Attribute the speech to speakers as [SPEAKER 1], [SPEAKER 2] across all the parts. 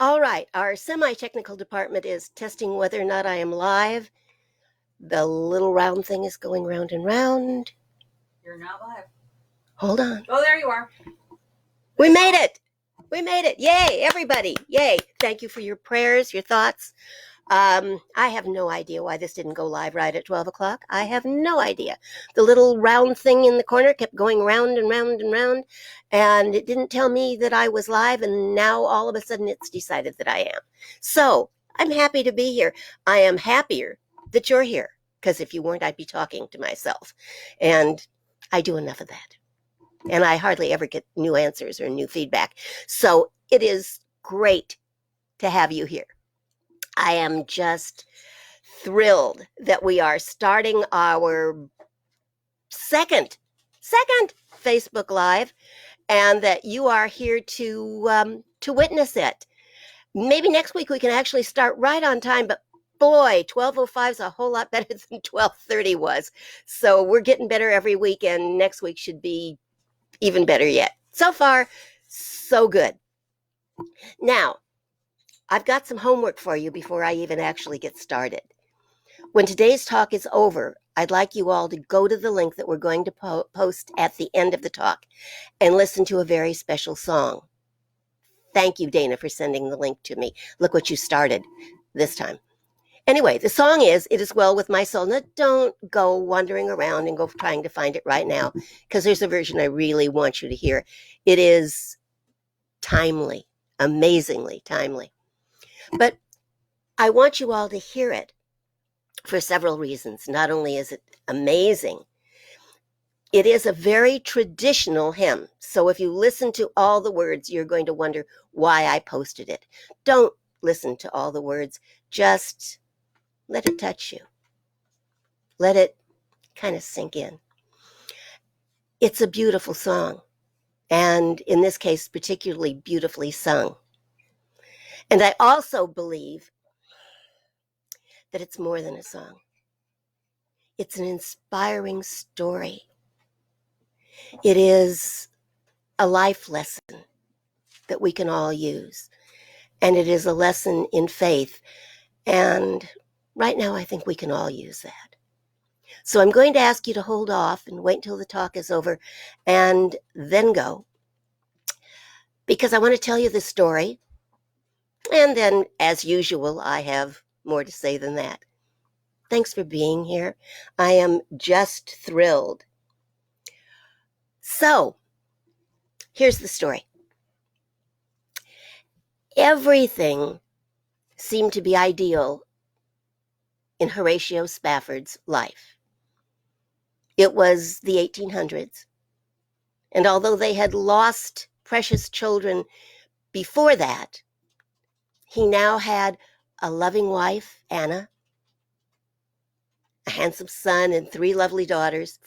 [SPEAKER 1] All right, our semi-technical department is testing whether or not I am live. The little round thing is going round and round.
[SPEAKER 2] You're not live.
[SPEAKER 1] Hold on.
[SPEAKER 2] Oh, there you are.
[SPEAKER 1] We made it. We made it. Yay, everybody. Yay. Thank you for your prayers, your thoughts. I have no idea why this didn't go live right at 12 o'clock. I have no idea. The little round thing in the corner kept going round and round and round, and it didn't tell me that I was live, and now all of a sudden it's decided that I am. So I'm happy to be here. I am happier that you're here, because if you weren't, I'd be talking to myself. And I do enough of that. And I hardly ever get new answers or new feedback. So it is great to have you here. I am just thrilled that we are starting our second Facebook Live, and that you are here to witness it. Maybe next week we can actually start right on time, but boy, 12:05 is a whole lot better than 12:30 was. So we're getting better every week, and next week should be even better yet. So far, so good. Now, I've got some homework for you before I even actually get started. When today's talk is over, I'd like you all to go to the link that we're going to post at the end of the talk and listen to a very special song. Thank you, Dana, for sending the link to me. Look what you started this time. Anyway, the song is It Is Well With My Soul. Now, don't go wandering around and go trying to find it right now, because there's a version I really want you to hear. It is timely, amazingly timely. But I want you all to hear it for several reasons. Not only is it amazing, it is a very traditional hymn. So if you listen to all the words, you're going to wonder why I posted it. Don't listen to all the words. Just let it touch you. Let it kind of sink in. It's a beautiful song, and in this case, particularly beautifully sung. And I also believe that it's more than a song. It's an inspiring story. It is a life lesson that we can all use. And it is a lesson in faith. And right now, I think we can all use that. So I'm going to ask you to hold off and wait until the talk is over and then go, because I want to tell you the story. And then, as usual, I have more to say than that. Thanks for being here. I am just thrilled. So, here's the story. Everything seemed to be ideal in Horatio Spafford's life. It was the 1800s, and although they had lost precious children before that, he now had a loving wife, Anna, a handsome son, and four lovely daughters,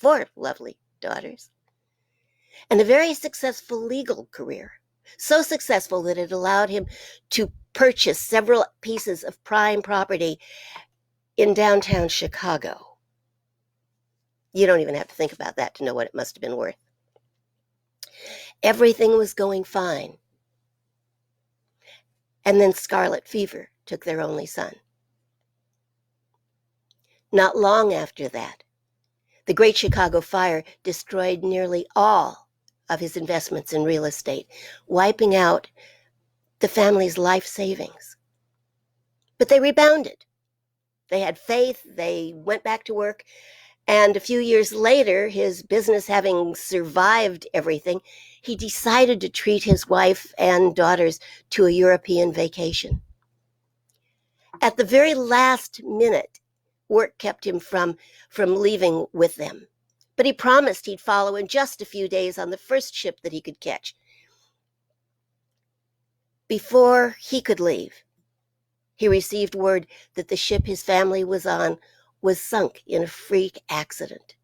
[SPEAKER 1] and a very successful legal career. So successful that it allowed him to purchase several pieces of prime property in downtown Chicago. You don't even have to think about that to know what it must have been worth. Everything was going fine. And then scarlet fever took their only son. Not long after that, the Great Chicago Fire destroyed nearly all of his investments in real estate, wiping out the family's life savings. But they rebounded. They had faith, they went back to work, and a few years later, his business having survived everything, he decided to treat his wife and daughters to a European vacation. At the very last minute, work kept him from leaving with them. But he promised he'd follow in just a few days on the first ship that he could catch. Before he could leave, he received word that the ship his family was on was sunk in a freak accident.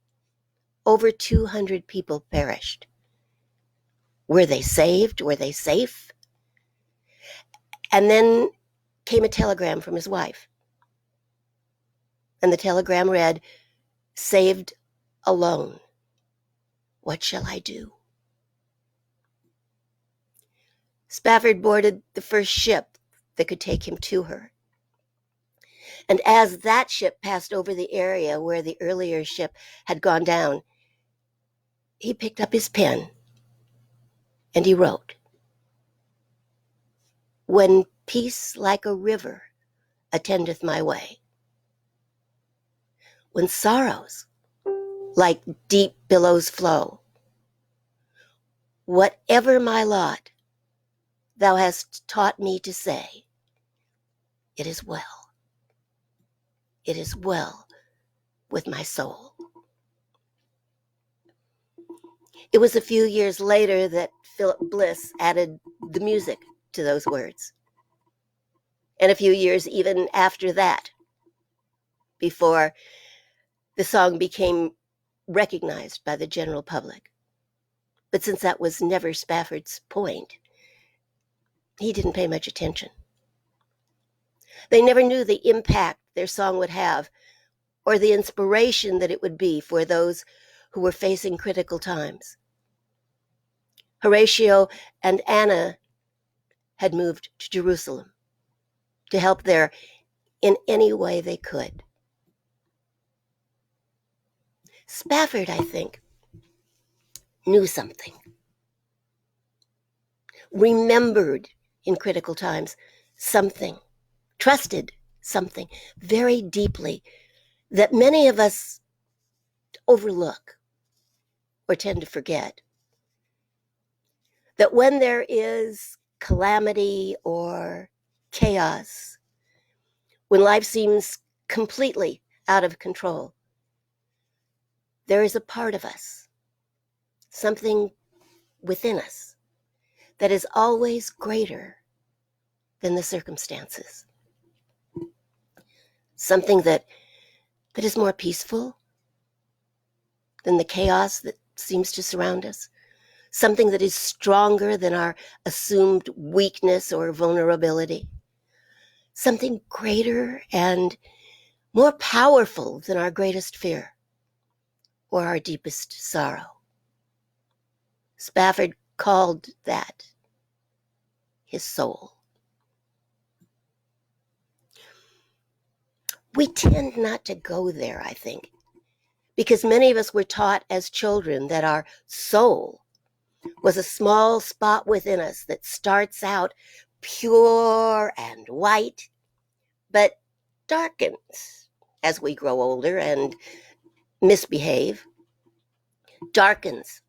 [SPEAKER 1] Over 200 people perished. Were they saved? Were they safe? And then came a telegram from his wife. And the telegram read, "Saved alone. What shall I do?" Spafford boarded the first ship that could take him to her. And as that ship passed over the area where the earlier ship had gone down, he picked up his pen and he wrote, "When peace like a river attendeth my way, when sorrows like deep billows flow, whatever my lot, thou hast taught me to say, it is well. It is well with my soul." It was a few years later that Philip Bliss added the music to those words. And a few years even after that, before the song became recognized by the general public. But since that was never Spafford's point, he didn't pay much attention. They never knew the impact their song would have or the inspiration that it would be for those who were facing critical times. Horatio and Anna had moved to Jerusalem to help there in any way they could. Spafford, I think, knew something, remembered in critical times something, trusted something very deeply that many of us overlook or tend to forget. That when there is calamity or chaos, when life seems completely out of control, there is a part of us, something within us, that is always greater than the circumstances. Something that is more peaceful than the chaos that seems to surround us. Something that is stronger than our assumed weakness or vulnerability. Something greater and more powerful than our greatest fear or our deepest sorrow. Spafford called that his soul. We tend not to go there, I think, because many of us were taught as children that our soul was a small spot within us that starts out pure and white, but darkens as we grow older and misbehave, darkens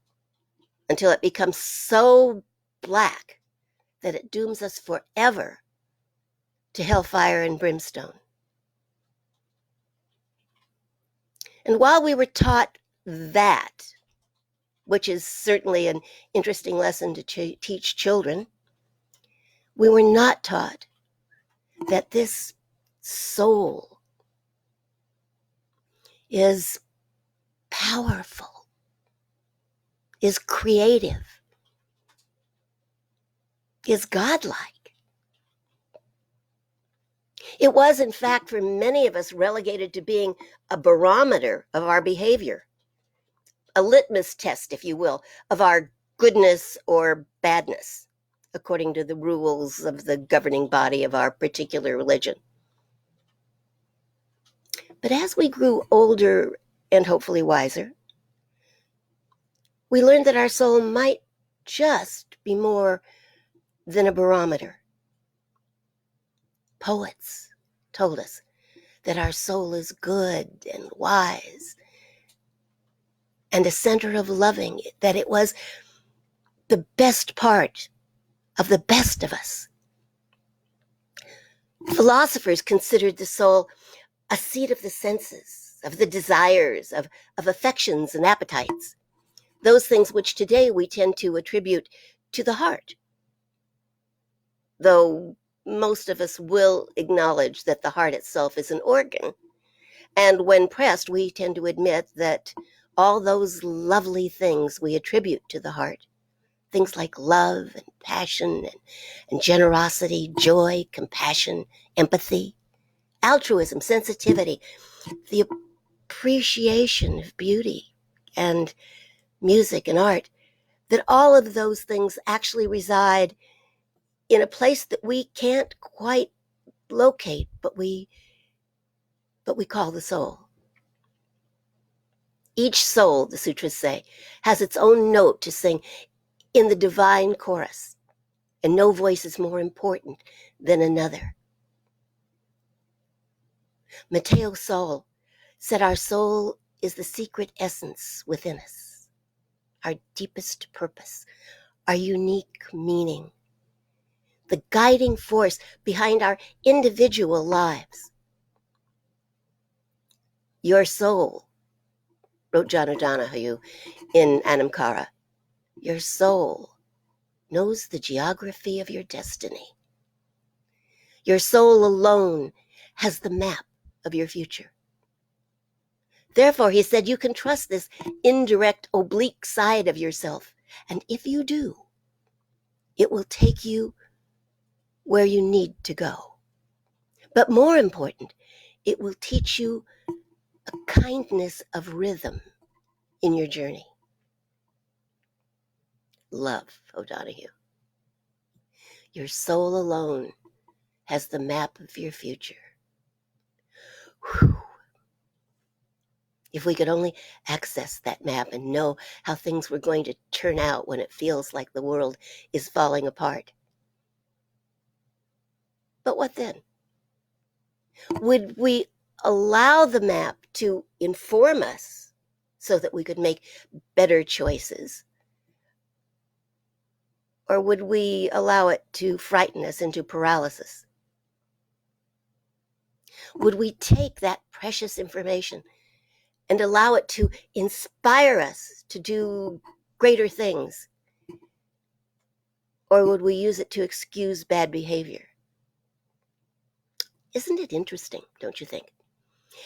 [SPEAKER 1] until it becomes so black that it dooms us forever to hellfire and brimstone. And while we were taught that, which is certainly an interesting lesson to teach children, we were not taught that this soul is powerful, is creative, is godlike. It was, in fact, for many of us relegated to being a barometer of our behavior, a litmus test, if you will, of our goodness or badness, according to the rules of the governing body of our particular religion. But as we grew older and hopefully wiser, we learned that our soul might just be more than a barometer. Poets told us that our soul is good and wise and a center of loving, that it was the best part of the best of us. Philosophers considered the soul a seat of the senses, of the desires, of affections and appetites, those things which today we tend to attribute to the heart. Though most of us will acknowledge that the heart itself is an organ, and when pressed, we tend to admit that all those lovely things we attribute to the heart, things like love and passion and generosity, joy, compassion, empathy, altruism, sensitivity, the appreciation of beauty and music and art, that all of those things actually reside in a place that we can't quite locate, but we call the soul. Each soul, the sutras say, has its own note to sing in the divine chorus, and no voice is more important than another. Matteo Sol said our soul is the secret essence within us, our deepest purpose, our unique meaning, the guiding force behind our individual lives. Your soul, wrote John O'Donohue in Anamkara, your soul knows the geography of your destiny. Your soul alone has the map of your future. Therefore, he said, you can trust this indirect, oblique side of yourself. And if you do, it will take you where you need to go. But more important, it will teach you a kindness of rhythm in your journey. Love, O'Donohue. Your soul alone has the map of your future. Whew. If we could only access that map and know how things were going to turn out when it feels like the world is falling apart. But what then? Would we allow the map to inform us so that we could make better choices? Or would we allow it to frighten us into paralysis? Would we take that precious information and allow it to inspire us to do greater things? Or would we use it to excuse bad behavior? Isn't it interesting, don't you think?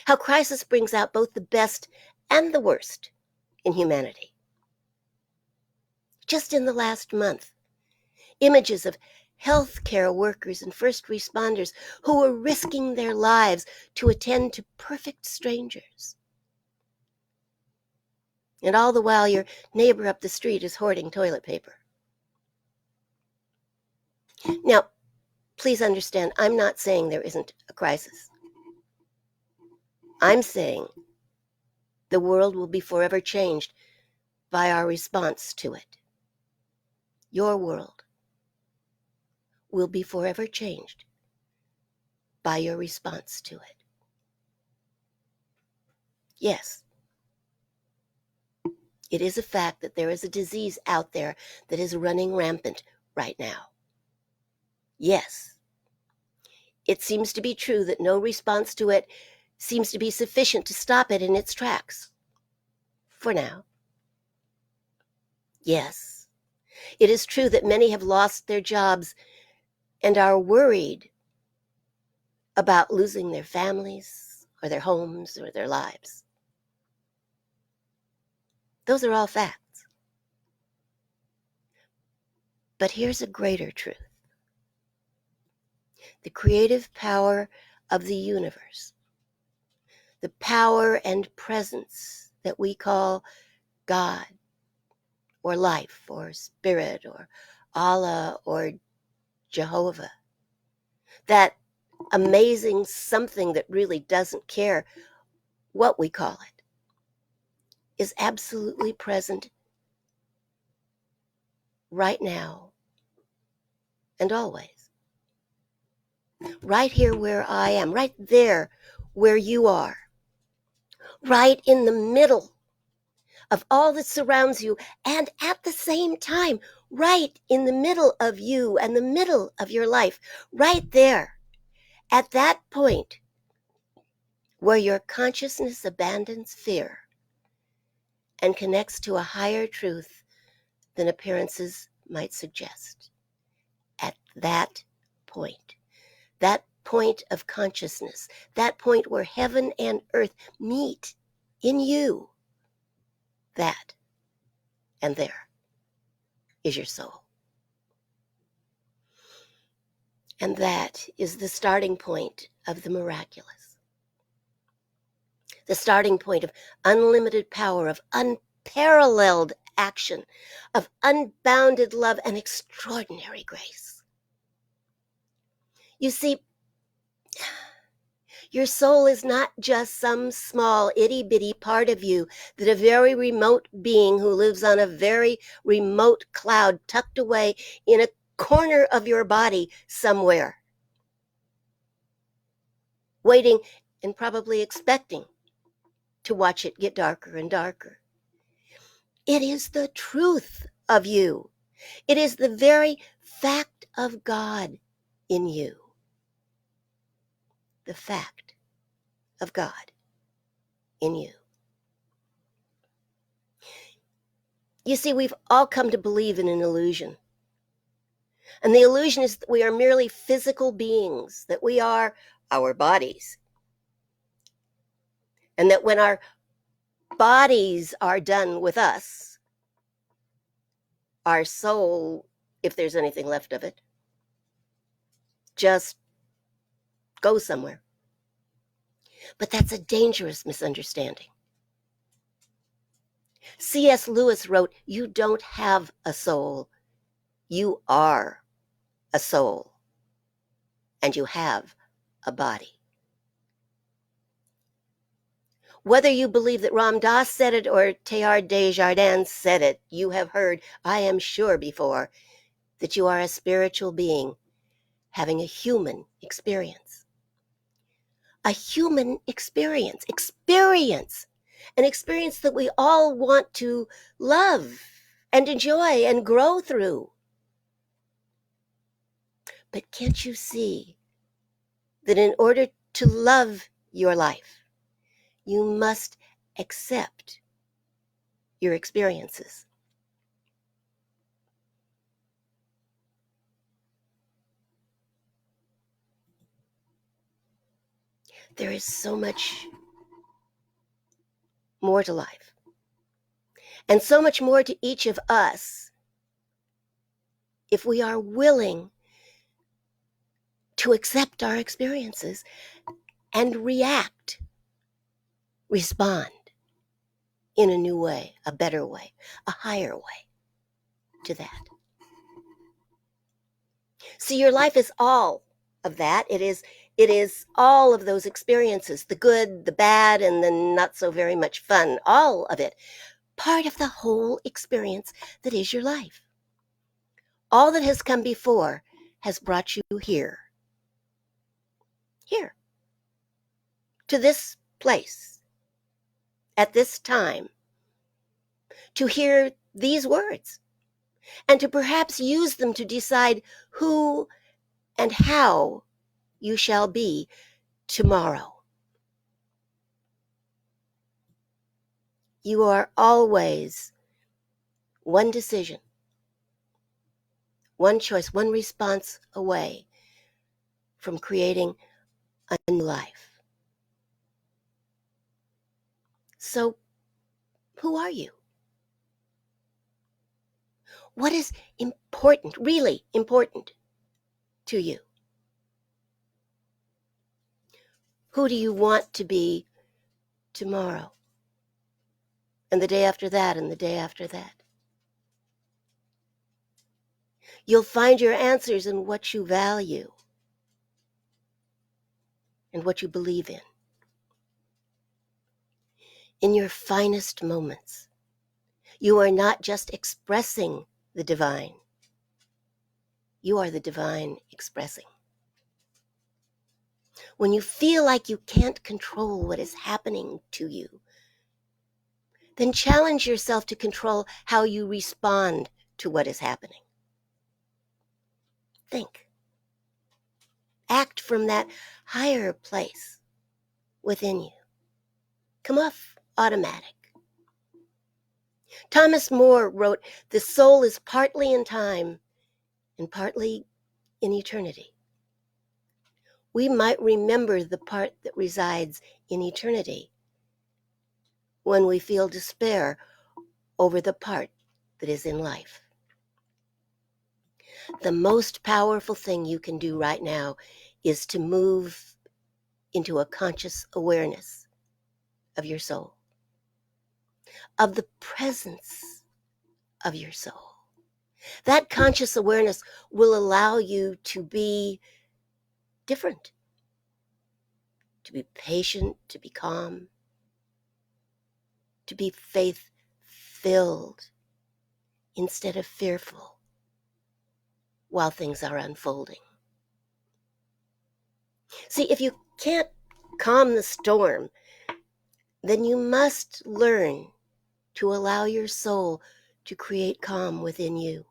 [SPEAKER 1] How crisis brings out both the best and the worst in humanity. Just in the last month, images of healthcare workers and first responders who were risking their lives to attend to perfect strangers. And all the while, your neighbor up the street is hoarding toilet paper. Now, please understand, I'm not saying there isn't a crisis. I'm saying the world will be forever changed by our response to it. Your world will be forever changed by your response to it. Yes, it is a fact that there is a disease out there that is running rampant right now. Yes, it seems to be true that no response to it seems to be sufficient to stop it in its tracks. For now. Yes, it is true that many have lost their jobs and are worried about losing their families or their homes or their lives. Those are all facts. But here's a greater truth. The creative power of the universe, the power and presence that we call God or life or spirit or Allah or Jehovah, that amazing something that really doesn't care what we call it, is absolutely present right now and always. Right here where I am, right there where you are, right in the middle of all that surrounds you, and at the same time, right in the middle of you and the middle of your life, right there, at that point where your consciousness abandons fear and connects to a higher truth than appearances might suggest. At that point of consciousness, that point where heaven and earth meet in you, that and there is your soul. And that is the starting point of the miraculous. The starting point of unlimited power, of unparalleled action, of unbounded love and extraordinary grace. You see, your soul is not just some small itty-bitty part of you that a very remote being who lives on a very remote cloud tucked away in a corner of your body somewhere, waiting and probably expecting to watch it get darker and darker. It is the truth of you. It is the very fact of God in you. The fact of God in you. You see, we've all come to believe in an illusion. And the illusion is that we are merely physical beings, that we are our bodies. And that when our bodies are done with us, our soul, if there's anything left of it, just goes somewhere. But that's a dangerous misunderstanding. C.S. Lewis wrote, "You don't have a soul. You are a soul. And you have a body." Whether you believe that Ram Dass said it or Teilhard de Chardin said it, you have heard, I am sure before, that you are a spiritual being having a human experience. A human experience. An experience that we all want to love and enjoy and grow through. But can't you see that in order to love your life, you must accept your experiences? There is so much more to life, and so much more to each of us if we are willing to accept our experiences and respond in a new way, a better way, a higher way to that. See, your life is all of that. It is all of those experiences, the good, the bad, and the not so very much fun, all of it. Part of the whole experience that is your life. All that has come before has brought you here, to this place, at this time, to hear these words, and to perhaps use them to decide who and how you shall be tomorrow. You are always one decision, one choice, one response away from creating a new life. So, who are you? What is important, really important to you? Who do you want to be tomorrow? And the day after that, and the day after that? You'll find your answers in what you value and what you believe in. In your finest moments, you are not just expressing the divine. You are the divine expressing. When you feel like you can't control what is happening to you, then challenge yourself to control how you respond to what is happening. Think. Act from that higher place within you. Come off automatic. Thomas More wrote, "The soul is partly in time and partly in eternity." We might remember the part that resides in eternity when we feel despair over the part that is in life. The most powerful thing you can do right now is to move into a conscious awareness of your soul, of the presence of your soul. That conscious awareness will allow you to be different, to be patient, to be calm, to be faith-filled instead of fearful while things are unfolding. See, if you can't calm the storm, then you must learn to allow your soul to create calm within you.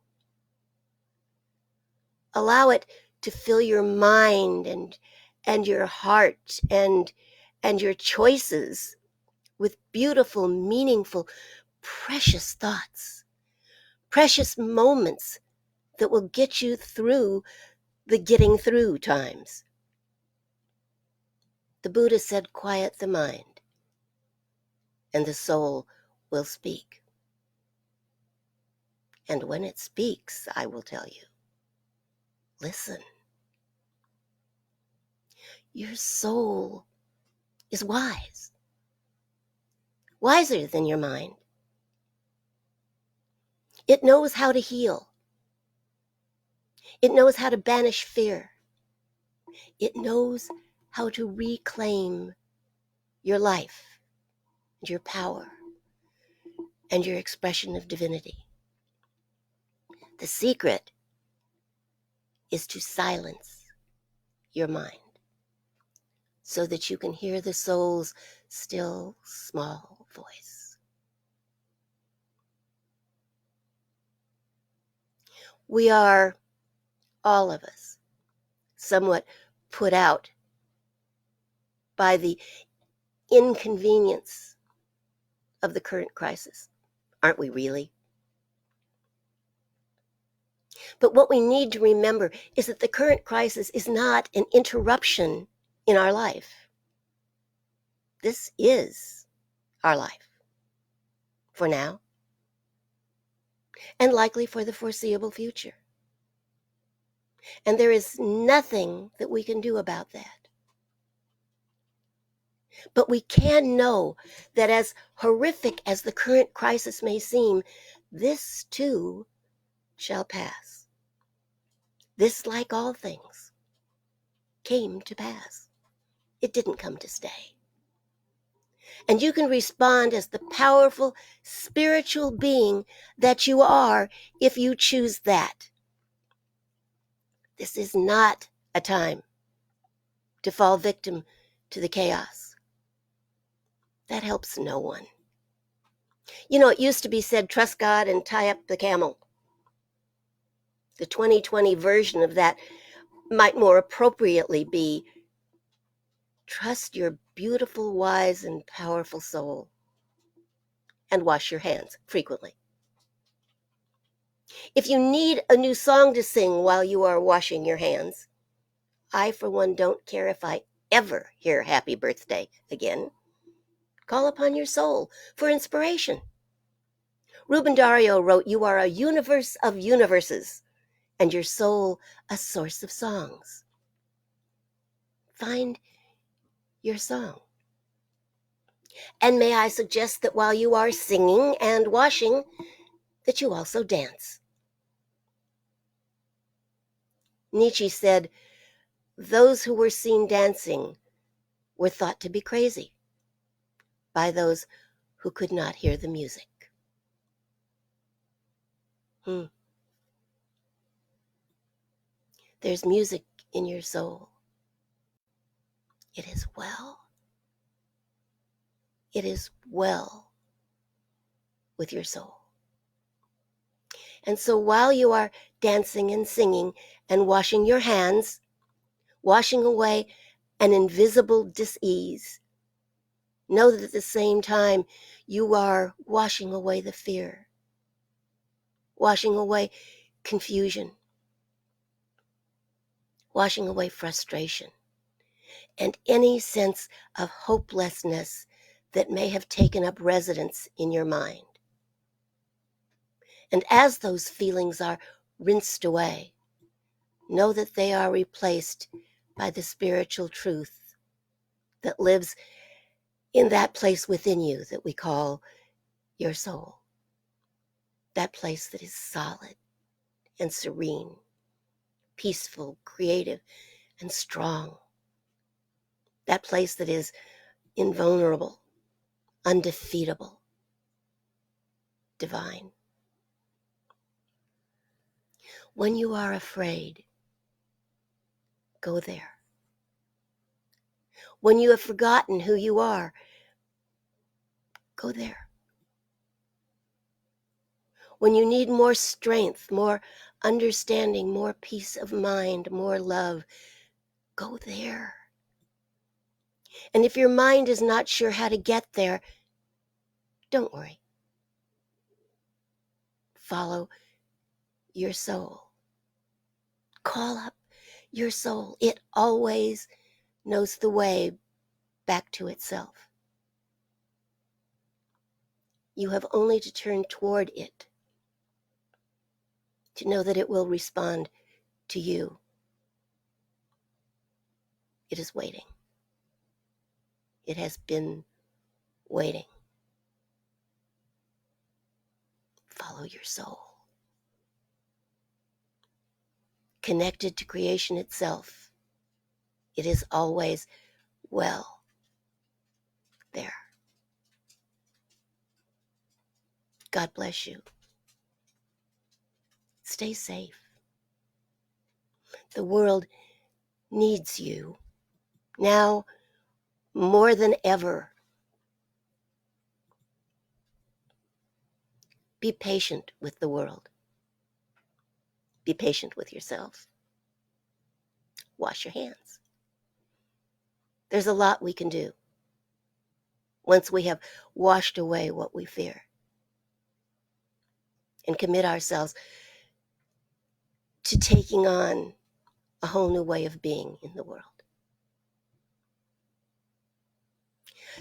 [SPEAKER 1] Allow it to fill your mind and your heart and your choices with beautiful, meaningful, precious thoughts, precious moments that will get you through the getting through times. The Buddha said, quiet the mind, and the soul will speak. And when it speaks, I will tell you, listen. Your soul is wise, wiser than your mind. It knows how to heal. It knows how to banish fear. It knows how to reclaim your life, and your power, and your expression of divinity. The secret is to silence your mind so that you can hear the soul's still, small voice. We are, all of us, somewhat put out by the inconvenience of the current crisis. Aren't we really? But what we need to remember is that the current crisis is not an interruption in our life. This is our life for now and likely for the foreseeable future. And there is nothing that we can do about that. But we can know that as horrific as the current crisis may seem, this too shall pass. This, like all things, came to pass. It didn't come to stay. And you can respond as the powerful spiritual being that you are if you choose that. This is not a time to fall victim to the chaos. That helps no one. You know, it used to be said, trust God and tie up the camel. The 2020 version of that might more appropriately be, trust your beautiful, wise, and powerful soul and wash your hands frequently. If you need a new song to sing while you are washing your hands, I, for one, don't care if I ever hear Happy Birthday again. Call upon your soul for inspiration. Ruben Dario wrote, you are a universe of universes, and your soul a source of songs. Find your song. And may I suggest that while you are singing and washing, that you also dance. Nietzsche said, those who were seen dancing were thought to be crazy by those who could not hear the music. There's music in your soul. It is well. It is well with your soul. And so while you are dancing and singing and washing your hands, washing away an invisible dis-ease, know that at the same time you are washing away the fear, washing away confusion, washing away frustration, and any sense of hopelessness that may have taken up residence in your mind. And as those feelings are rinsed away, know that they are replaced by the spiritual truth that lives in that place within you that we call your soul. That place that is solid and serene, peaceful, creative, and strong. That place that is invulnerable, undefeatable, divine. When you are afraid, go there. When you have forgotten who you are, go there. When you need more strength, more understanding, more peace of mind, more love, go there. And if your mind is not sure how to get there, don't worry. Follow your soul. Call up your soul. It always knows the way back to itself. You have only to turn toward it to know that it will respond to you. It is waiting. It has been waiting. Follow your soul. Connected to creation itself, it is always well there. God bless you. Stay safe. The world needs you now more than ever. Be patient with the world. Be patient with yourself. Wash your hands. There's a lot we can do once we have washed away what we fear and commit ourselves to taking on a whole new way of being in the world.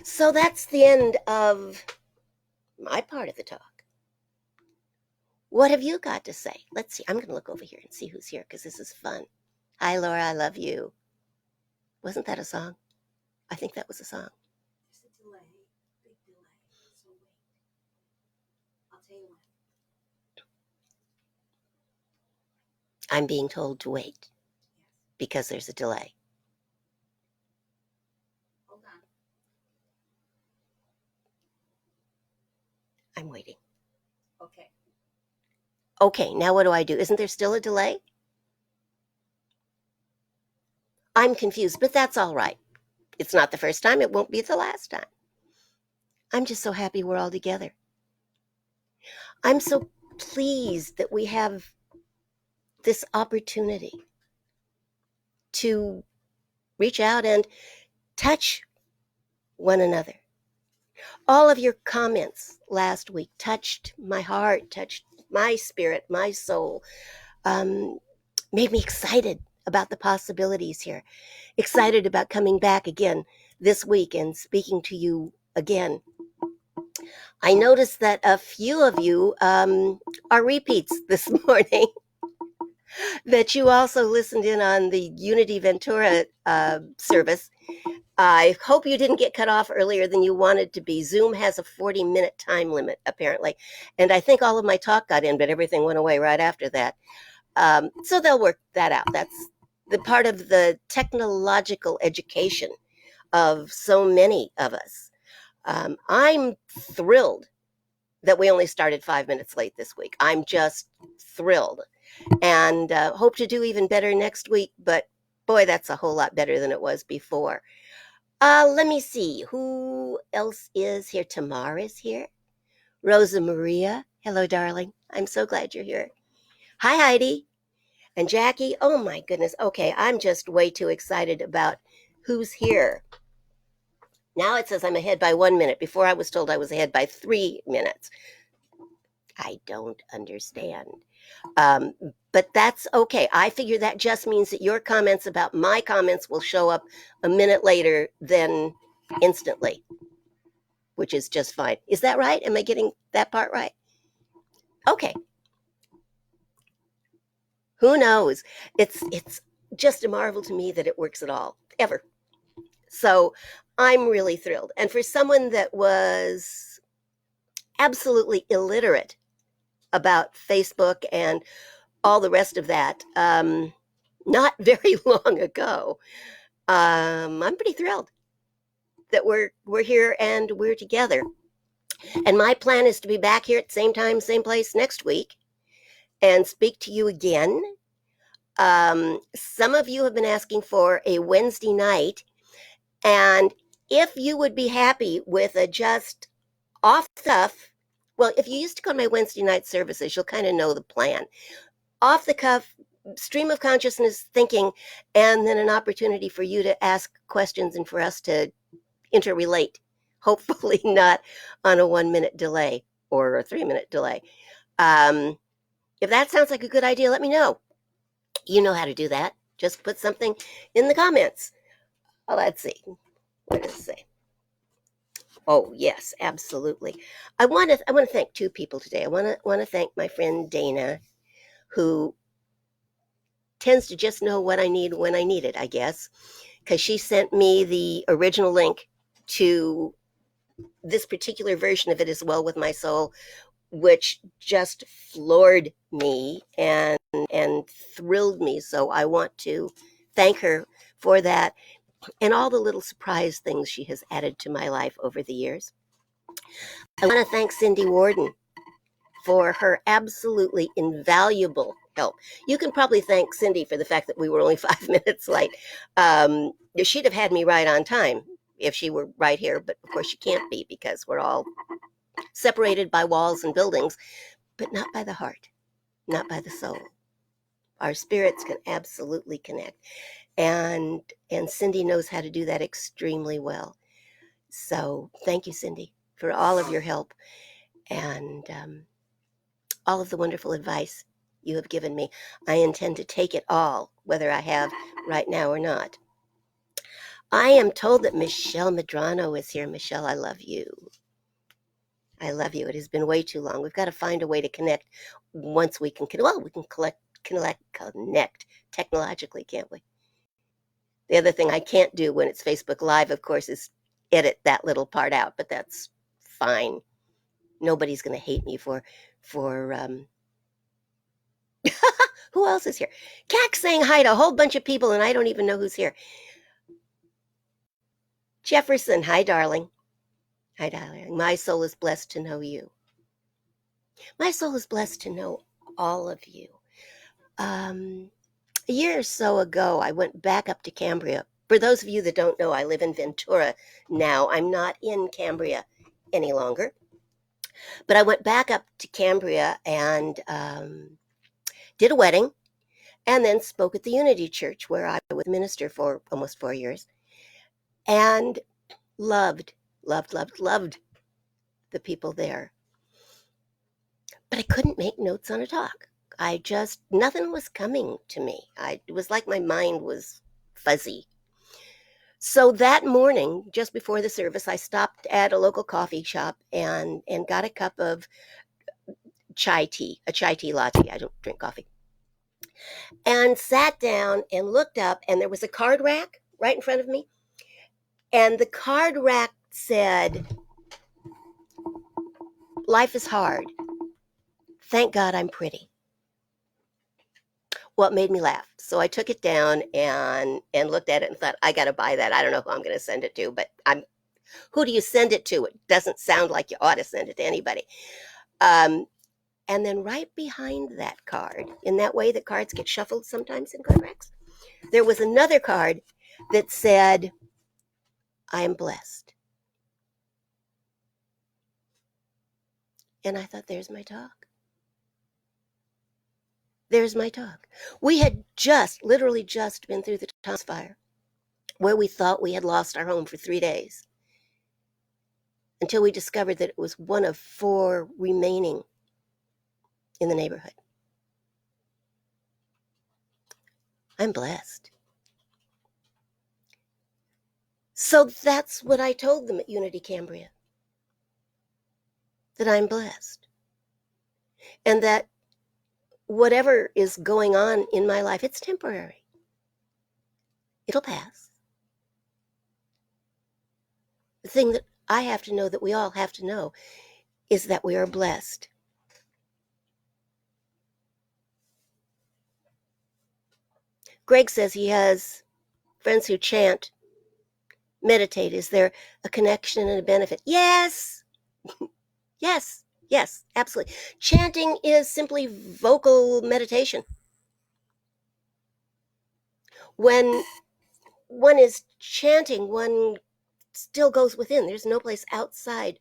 [SPEAKER 1] So that's the end of my part of the talk. What have you got to say? Let's see. I'm going to look over here and see who's here because this is fun. Hi, Laura. I love you. Wasn't that a song? I think that was a song.
[SPEAKER 2] There's a delay, big delay. So wait. I'll tell you when.
[SPEAKER 1] I'm being told to wait
[SPEAKER 2] Yes.
[SPEAKER 1] because there's a delay.
[SPEAKER 2] Hold on.
[SPEAKER 1] I'm waiting.
[SPEAKER 2] Okay.
[SPEAKER 1] Okay, now what do I do? Isn't there still a delay? I'm confused, but that's all right. It's not the first time. It won't be the last time. I'm just so happy we're all together. I'm so pleased that we have this opportunity to reach out and touch one another. All of your comments last week touched my heart, touched my spirit, my soul, made me excited about the possibilities here, excited about coming back again this week and speaking to you again. I noticed that a few of you are repeats this morning, that you also listened in on the Unity Ventura service. I hope you didn't get cut off earlier than you wanted to be. Zoom has a 40-minute time limit, apparently. And I think all of my talk got in, but everything went away right after that. So they'll work that out. That's the part of the technological education of so many of us. I'm thrilled that we only started 5 minutes late this week. I'm just thrilled and hope to do even better next week. But boy, that's a whole lot better than it was before. Let me see. Who else is here? Tamara's here. Rosa Maria. Hello, darling. I'm so glad you're here. Hi, Heidi. And Jackie. Oh, my goodness. Okay, I'm just way too excited about who's here. Now it says I'm ahead by 1 minute. Before I was told I was ahead by 3 minutes. I don't understand. But that's okay. I figure that just means that your comments about my comments will show up a minute later than instantly, which is just fine. Is that right? Am I getting that part right? Okay. Who knows? It's just a marvel to me that it works at all, ever. So I'm really thrilled. And for someone that was absolutely illiterate about Facebook and all the rest of that, not very long ago. I'm pretty thrilled that we're here and we're together. And my plan is to be back here at the same time, same place next week and speak to you again. Some of you have been asking for a Wednesday night, and if you would be happy with a just off the cuff, well, if you used to go to my Wednesday night services, you'll kind of know the plan. Off the cuff, stream of consciousness thinking, and then an opportunity for you to ask questions and for us to interrelate, hopefully not on a 1 minute delay or a 3 minute delay. If that sounds like a good idea, let me know. You know how to do that. Just put something in the comments. Oh, let's see. What does it say? Oh, yes, absolutely. I want to thank two people today. I want to thank my friend Dana, who tends to just know what I need when I need it, I guess, because she sent me the original link to this particular version of It Is Well With My Soul, which just floored me and thrilled me. So I want to thank her for that and all the little surprise things she has added to my life over the years. I want to thank Cindy Warden for her absolutely invaluable help. You can probably thank Cindy for the fact that we were only 5 minutes late. She'd have had me right on time if she were right here, but of course she can't be because we're all separated by walls and buildings, but not by the heart, not by the soul. Our spirits can absolutely connect, and Cindy knows how to do that extremely well. So thank you, Cindy, for all of your help and all of the wonderful advice you have given me. I intend to take it all, whether I have right now or not. I am told that Michelle Medrano is here. Michelle, I love you. I love you. It has been way too long. We've got to find a way to connect once we can. Well, we can connect technologically, can't we? The other thing I can't do when it's Facebook Live, of course, is edit that little part out, but that's fine. Nobody's going to hate me for who else is here? Cat saying hi to a whole bunch of people, and I don't even know who's here. Jefferson, hi, darling. Hi, darling. My soul is blessed to know you. My soul is blessed to know all of you. A year or so ago, I went back up to Cambria. For those of you that don't know, I live in Ventura now. I'm not in Cambria any longer. But I went back up to Cambria and did a wedding and then spoke at the Unity Church where I was minister for almost 4 years and loved the people there. But I couldn't make notes on a talk. Nothing was coming to me. It was like my mind was fuzzy. So that morning, just before the service, I stopped at a local coffee shop and got a cup of a chai tea latte. I don't drink coffee. And sat down and looked up, and there was a card rack right in front of me. And the card rack said, "Life is hard. Thank God I'm pretty." Well, it made me laugh. So I took it down and looked at it and thought, I got to buy that. I don't know who I'm going to send it to, but who do you send it to? It doesn't sound like you ought to send it to anybody. And then right behind that card, in that way that cards get shuffled sometimes in card racks, there was another card that said, "I am blessed." And I thought, there's my talk. There's my talk. We had literally just been through the Thomas fire, where we thought we had lost our home for 3 days, until we discovered that it was one of 4 remaining in the neighborhood. I'm blessed. So that's what I told them at Unity Cambria, that I'm blessed. And that whatever is going on in my life, it's temporary. It'll pass. The thing that I have to know, that we all have to know, is that we are blessed. Greg says he has friends who chant, meditate. Is there a connection and a benefit? Yes. Yes. Yes, absolutely. Chanting is simply vocal meditation. When one is chanting, one still goes within. There's no place outside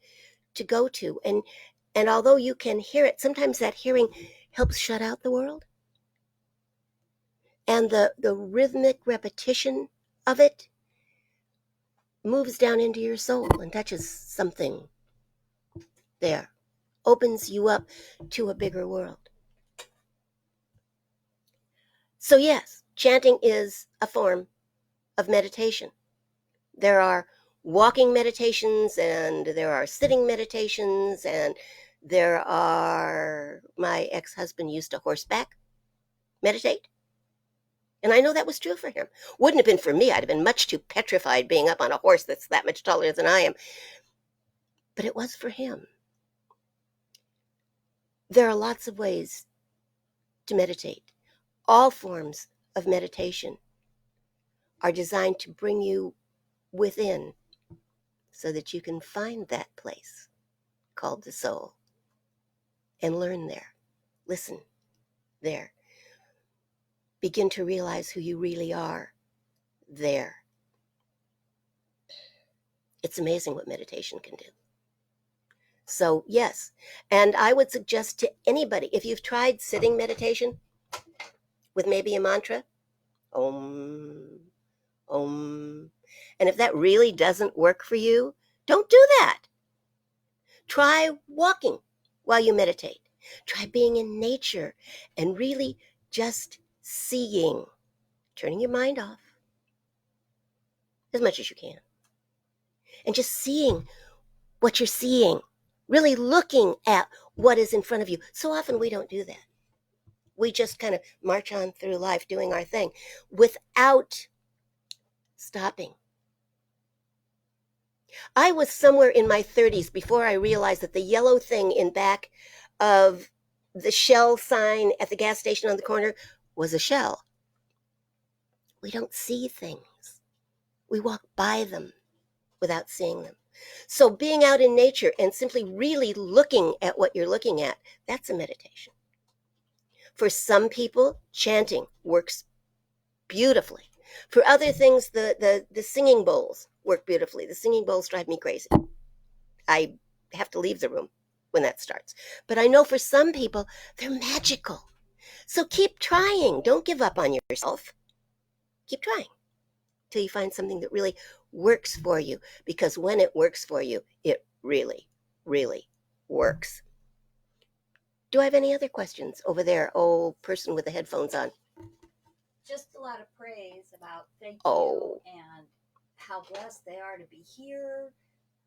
[SPEAKER 1] to go to. And although you can hear it, sometimes that hearing helps shut out the world. And the rhythmic repetition of it moves down into your soul and touches something there, opens you up to a bigger world. So yes, chanting is a form of meditation. There are walking meditations, and there are sitting meditations, and there are, my ex-husband used to horseback meditate. And I know that was true for him. Wouldn't have been for me. I'd have been much too petrified being up on a horse that's that much taller than I am. But it was for him. There are lots of ways to meditate. All forms of meditation are designed to bring you within so that you can find that place called the soul and learn there, listen there, begin to realize who you really are there. It's amazing what meditation can do. So yes, and I would suggest to anybody, if you've tried sitting meditation with maybe a mantra, Om, Om, and if that really doesn't work for you, don't do that. Try walking while you meditate. Try being in nature and really just seeing, turning your mind off as much as you can, and just seeing what you're seeing, really looking at what is in front of you. So often we don't do that. We just kind of march on through life doing our thing without stopping. I was somewhere in my 30s before I realized that the yellow thing in back of the Shell sign at the gas station on the corner was a Shell. We don't see things. We walk by them without seeing them. So being out in nature and simply really looking at what you're looking at, that's a meditation. For some people, chanting works beautifully. For other things, the singing bowls work beautifully. The singing bowls drive me crazy. I have to leave the room when that starts. But I know for some people, they're magical. So keep trying. Don't give up on yourself. Keep trying till you find something that really works for you. Because when it works for you, it really, really works. Do I have any other questions over there? Oh, person with the headphones on.
[SPEAKER 2] Just a lot of praise about thank
[SPEAKER 1] Oh.
[SPEAKER 2] you and how blessed they are to be here,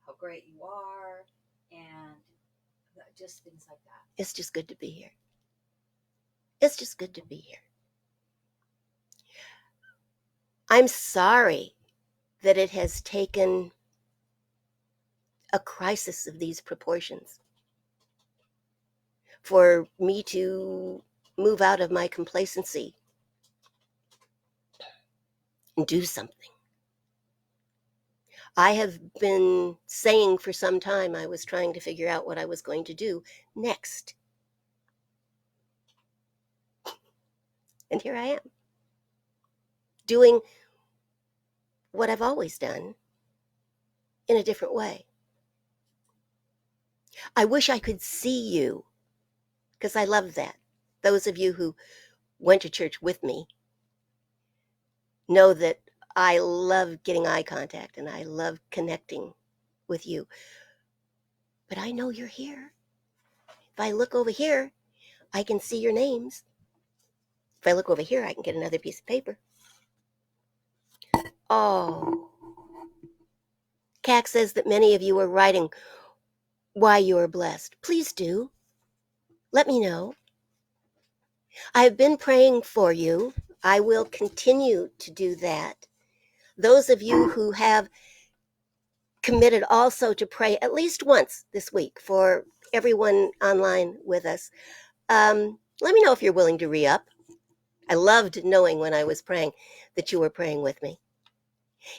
[SPEAKER 2] how great you are, and just things like that.
[SPEAKER 1] It's just good to be here. It's just good to be here. I'm sorry that it has taken a crisis of these proportions for me to move out of my complacency and do something. I have been saying for some time I was trying to figure out what I was going to do next. And here I am, doing what I've always done in a different way. I wish I could see you, because I love that. Those of you who went to church with me know that I love getting eye contact and I love connecting with you. But I know you're here. If I look over here, I can see your names. If I look over here, I can get another piece of paper. Oh. Cac says that many of you are writing why you are blessed. Please do. Let me know. I've been praying for you. I will continue to do that. Those of you who have committed also to pray at least once this week for everyone online with us, let me know if you're willing to re-up. I loved knowing when I was praying that you were praying with me.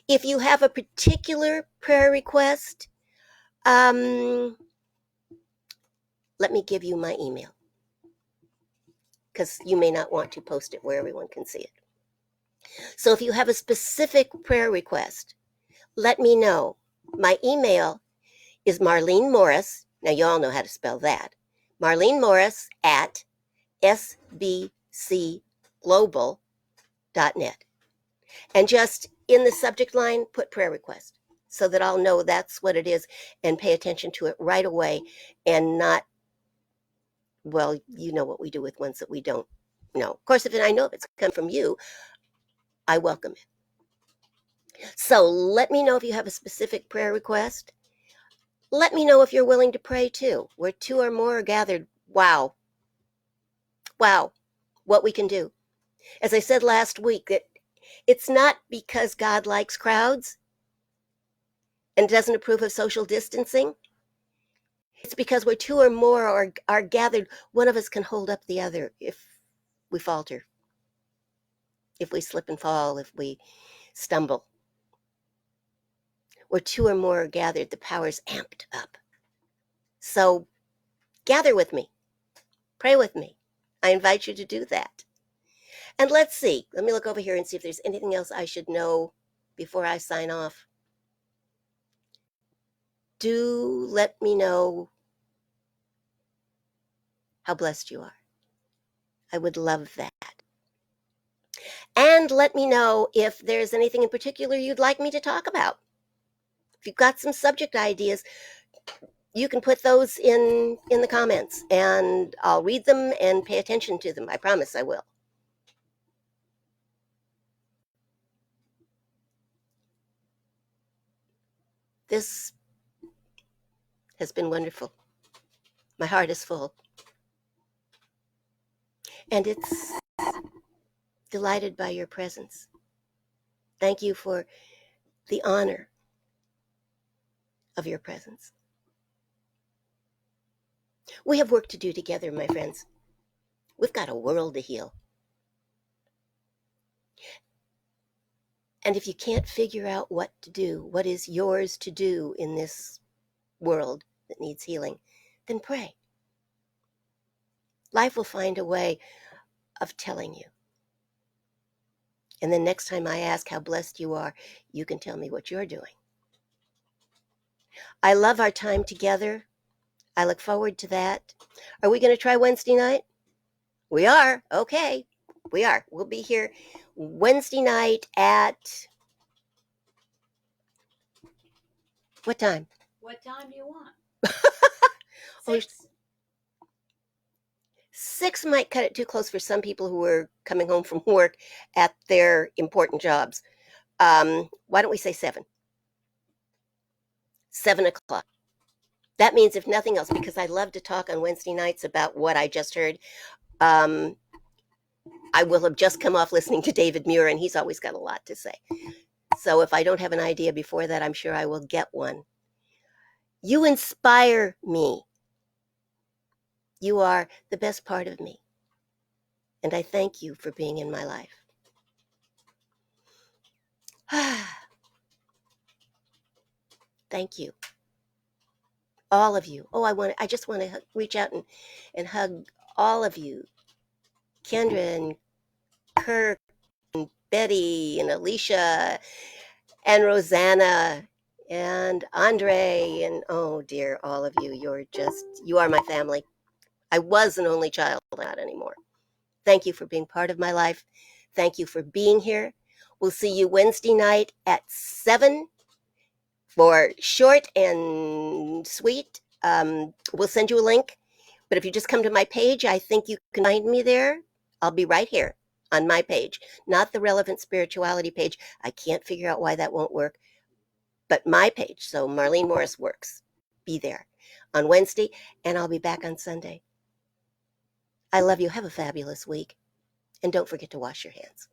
[SPEAKER 1] If you have a particular prayer request, let me give you my email, because you may not want to post it where everyone can see it. So if you have a specific prayer request, let me know. My email is Marlene Morris. Now, you all know how to spell that. Marlene Morris at sbcglobal.net. And just in the subject line, put prayer request so that I'll know that's what it is and pay attention to it right away and not, well, you know what we do with ones that we don't know. Of course, if I know if it's come from you, I welcome it. So let me know if you have a specific prayer request. Let me know if you're willing to pray too. Where two or more are gathered, wow, what we can do. As I said last week, it's not because God likes crowds and doesn't approve of social distancing. It's because where two or more are gathered, one of us can hold up the other if we falter, if we slip and fall, if we stumble. Where two or more are gathered, the power's amped up. So gather with me. Pray with me. I invite you to do that. And let's see. Let me look over here and see if there's anything else I should know before I sign off. Do let me know how blessed you are. I would love that. And let me know if there's anything in particular you'd like me to talk about. If you've got some subject ideas, you can put those in the comments and I'll read them and pay attention to them. I promise I will. This has been wonderful. My heart is full. And it's delighted by your presence. Thank you for the honor of your presence. We have work to do together, my friends. We've got a world to heal. And if you can't figure out what to do, what is yours to do in this world that needs healing, then pray. Life will find a way of telling you. And then next time I ask how blessed you are, you can tell me what you're doing. I love our time together. I look forward to that. Are we going to try Wednesday night? We are. Okay. We are. We'll be here Wednesday night at what time?
[SPEAKER 2] What time do you want?
[SPEAKER 1] Oh,
[SPEAKER 2] 6.
[SPEAKER 1] 6 might cut it too close for some people who are coming home from work at their important jobs. Why don't we say 7? 7 o'clock. That means, if nothing else, because I love to talk on Wednesday nights about what I just heard, I will have just come off listening to David Muir, and he's always got a lot to say. So if I don't have an idea before that, I'm sure I will get one. You inspire me. You are the best part of me. And I thank you for being in my life. Thank you. All of you. Oh, I just want to reach out and hug all of you. Kendra and Kirk and Betty and Alicia and Rosanna and Andre and, oh dear, all of you. You are my family. I was an only child, not anymore. Thank you for being part of my life. Thank you for being here. We'll see you Wednesday night at 7 for short and sweet. We'll send you a link, but if you just come to my page, I think you can find me there. I'll be right here on my page, not the Relevant Spirituality page. I can't figure out why that won't work, but my page. So Marlene Morris Works. Be there on Wednesday, and I'll be back on Sunday. I love you. Have a fabulous week. And don't forget to wash your hands.